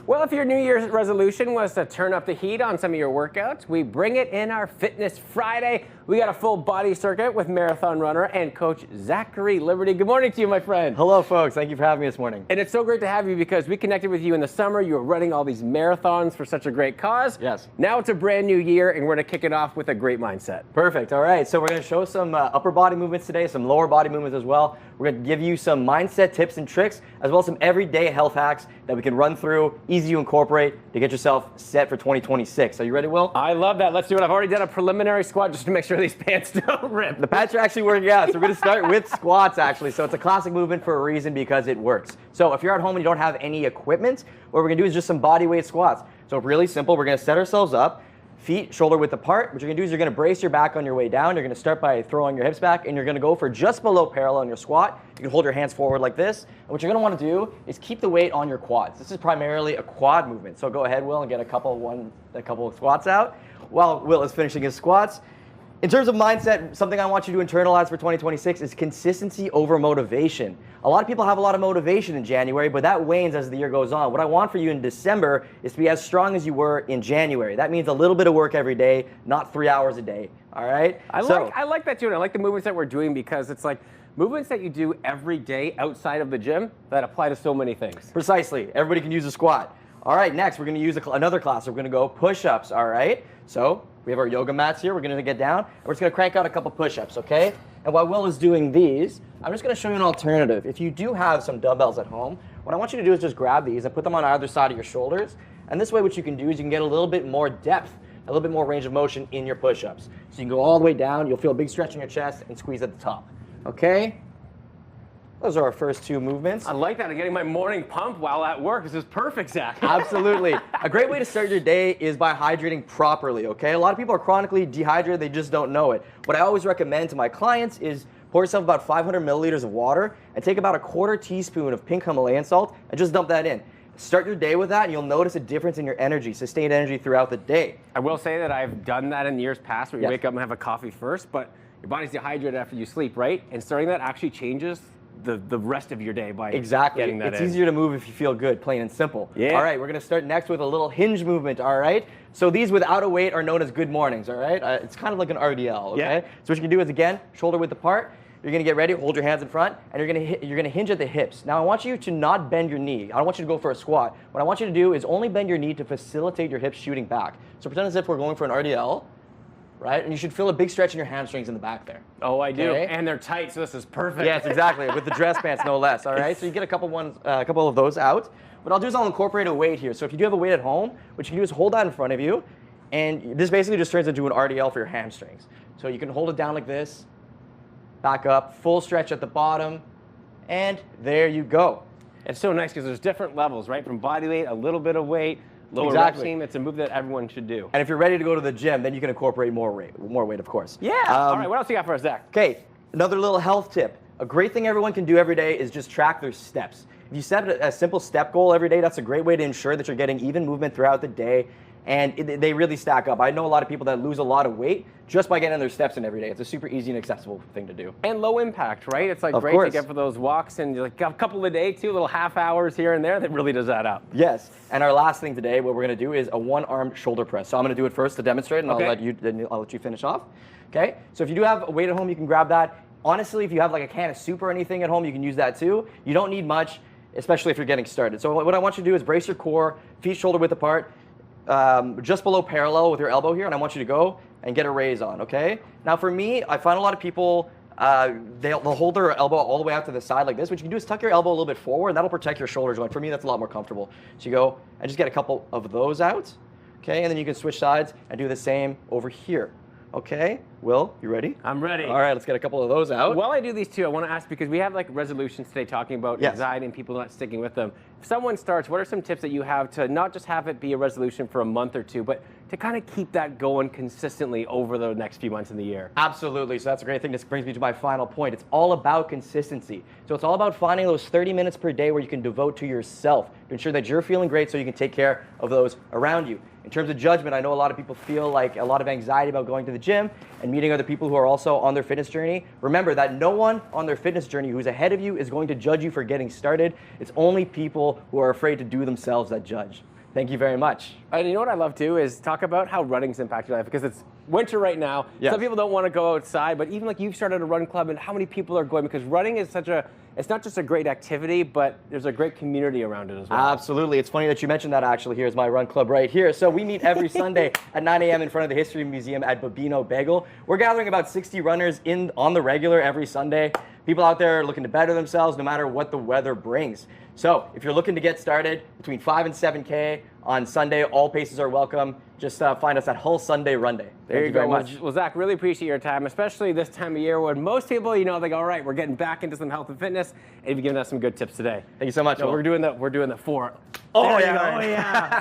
Well, if your New Year's resolution was to turn up the heat on some of your workouts, we bring it in our Fitness Friday. We got a full body circuit with marathon runner and coach Zachary Liberty. Good morning to you, my friend. Hello, folks. Thank you for having me this morning. And it's so great to have you because we connected with you in the summer. You were running all these marathons for such a great cause. Yes. Now it's a brand new year, and we're going to kick it off with a great mindset. Perfect. All right. So we're going to show some upper body movements today, some lower body movements as well. We're going to give you some mindset tips and tricks, as well as some everyday health hacks that we can run through, easy to incorporate to get yourself set for 2026. Are you ready, Will? I love that. Let's do it. I've already done a preliminary squat just to make sure these pants don't rip. The pants are actually working out, so we're going to start with squats, actually. So it's a classic movement for a reason because it works. So if you're at home and you don't have any equipment, what we're going to do is just some body weight squats. So really simple. We're going to set ourselves up, feet shoulder width apart. What you're going to do is you're going to brace your back on your way down. You're going to start by throwing your hips back, and you're going to go for just below parallel in your squat. You can hold your hands forward like this. And what you're going to want to do is keep the weight on your quads. This is primarily a quad movement. So go ahead, Will, and get a couple of squats out while Will is finishing his squats. In terms of mindset, something I want you to internalize for 2026 is consistency over motivation. A lot of people have a lot of motivation in January, but that wanes as the year goes on. What I want for you in December is to be as strong as you were in January. That means a little bit of work every day, not 3 hours a day. All right? I like that too, and I like the movements that we're doing because it's like movements that you do every day outside of the gym that apply to so many things. Precisely. Everybody can use a squat. All right, next we're going to use another class. We're going to go push-ups, all right? So we have our yoga mats here. We're going to get down, and we're just going to crank out a couple push-ups, okay? And while Will is doing these, I'm just going to show you an alternative. If you do have some dumbbells at home, what I want you to do is just grab these and put them on either side of your shoulders. And this way what you can do is you can get a little bit more depth, a little bit more range of motion in your push-ups. So you can go all the way down. You'll feel a big stretch in your chest and squeeze at the top, okay? Those are our first two movements. I like that. I'm getting my morning pump while at work. This is perfect, Zach. Absolutely. A great way to start your day is by hydrating properly, okay? A lot of people are chronically dehydrated. They just don't know it. What I always recommend to my clients is pour yourself about 500 milliliters of water and take about a quarter teaspoon of pink Himalayan salt and just dump that in. Start your day with that, and you'll notice a difference in your energy, sustained energy throughout the day. I will say that I've done that in years past where you wake up and have a coffee first, but your body's dehydrated after you sleep, right? And starting that actually changes the rest of your day by getting that in. It's easier to move if you feel good, plain and simple. Yeah. All right, we're going to start next with a little hinge movement, all right? So these without a weight are known as good mornings, all right? It's kind of like an RDL, okay? Yeah. So what you can do is, again, shoulder width apart. You're going to get ready, hold your hands in front, and you're going to hinge at the hips. Now, I want you to not bend your knee. I don't want you to go for a squat. What I want you to do is only bend your knee to facilitate your hips shooting back. So pretend as if we're going for an RDL. Right? And you should feel a big stretch in your hamstrings in the back there. Oh, I do. And they're tight, so this is perfect. Yes, exactly. With the dress pants, no less. All right? So you get a couple of those out. What I'll do is I'll incorporate a weight here. So if you do have a weight at home, what you can do is hold that in front of you. And this basically just turns into an RDL for your hamstrings. So you can hold it down like this, back up, full stretch at the bottom, and there you go. It's so nice because there's different levels, right? From body weight, a little bit of weight, lower Exactly. rep team. It's a move that everyone should do. And if you're ready to go to the gym, then you can incorporate more weight, of course. Yeah. All right, what else you got for us, Zach? Okay, another little health tip. A great thing everyone can do every day is just track their steps. If you set a simple step goal every day, that's a great way to ensure that you're getting even movement throughout the day. And they really stack up. I know a lot of people that lose a lot of weight just by getting their steps in every day. It's a super easy and accessible thing to do. And low impact, right? It's like Of great course. to get for those walks and like a couple a day, too, little half hours here and there. That really does add up. Yes. And our last thing today, what we're going to do is a one-armed shoulder press. So I'm going to do it first to demonstrate, and Okay. I'll let you finish off. Okay. So if you do have a weight at home, you can grab that. Honestly, if you have like a can of soup or anything at home, you can use that too. You don't need much, especially if you're getting started. So what I want you to do is brace your core, feet shoulder width apart. Just below parallel with your elbow here, and I want you to go and get a raise on, okay? Now for me, I find a lot of people, they'll hold their elbow all the way out to the side like this. What you can do is tuck your elbow a little bit forward, and that'll protect your shoulder joint. For me, that's a lot more comfortable. So you go and just get a couple of those out, okay? And then you can switch sides and do the same over here, okay? Will, you ready? I'm ready. All right, let's get a couple of those out. While I do these two, I want to ask, because we have like resolutions today talking about Yes. anxiety and people not sticking with them. If someone starts, what are some tips that you have to not just have it be a resolution for a month or two, but to kind of keep that going consistently over the next few months in the year? Absolutely. So that's a great thing. This brings me to my final point. It's all about consistency. So it's all about finding those 30 minutes per day where you can devote to yourself to ensure that you're feeling great so you can take care of those around you. In terms of judgment, I know a lot of people feel like a lot of anxiety about going to the gym and meeting other people who are also on their fitness journey. Remember that no one on their fitness journey who's ahead of you is going to judge you for getting started. It's only people who are afraid to do themselves that judge. Thank you very much. And you know what I love too is talk about how running's impacted your life, because it's winter right now. Yes. Some people don't want to go outside, but even like you've started a run club, and how many people are going, because running is it's not just a great activity, but there's a great community around it as well. Absolutely. It's funny that you mentioned that. Actually, here's my run club right here. So we meet every Sunday at 9 a.m. in front of the History Museum at Babino Bagel. We're gathering about 60 runners on the regular every Sunday. People out there looking to better themselves no matter what the weather brings. So if you're looking to get started between 5 and 7K on Sunday, all paces are welcome. Just find us at Hull Sunday Run Day. There you go. Very much. Well, Zach, really appreciate your time, especially this time of year when most people, they go, all right, we're getting back into some health and fitness, and you've given us some good tips today. Thank you so much. No, we're doing the 4. Oh, There you yeah. go. Oh, yeah.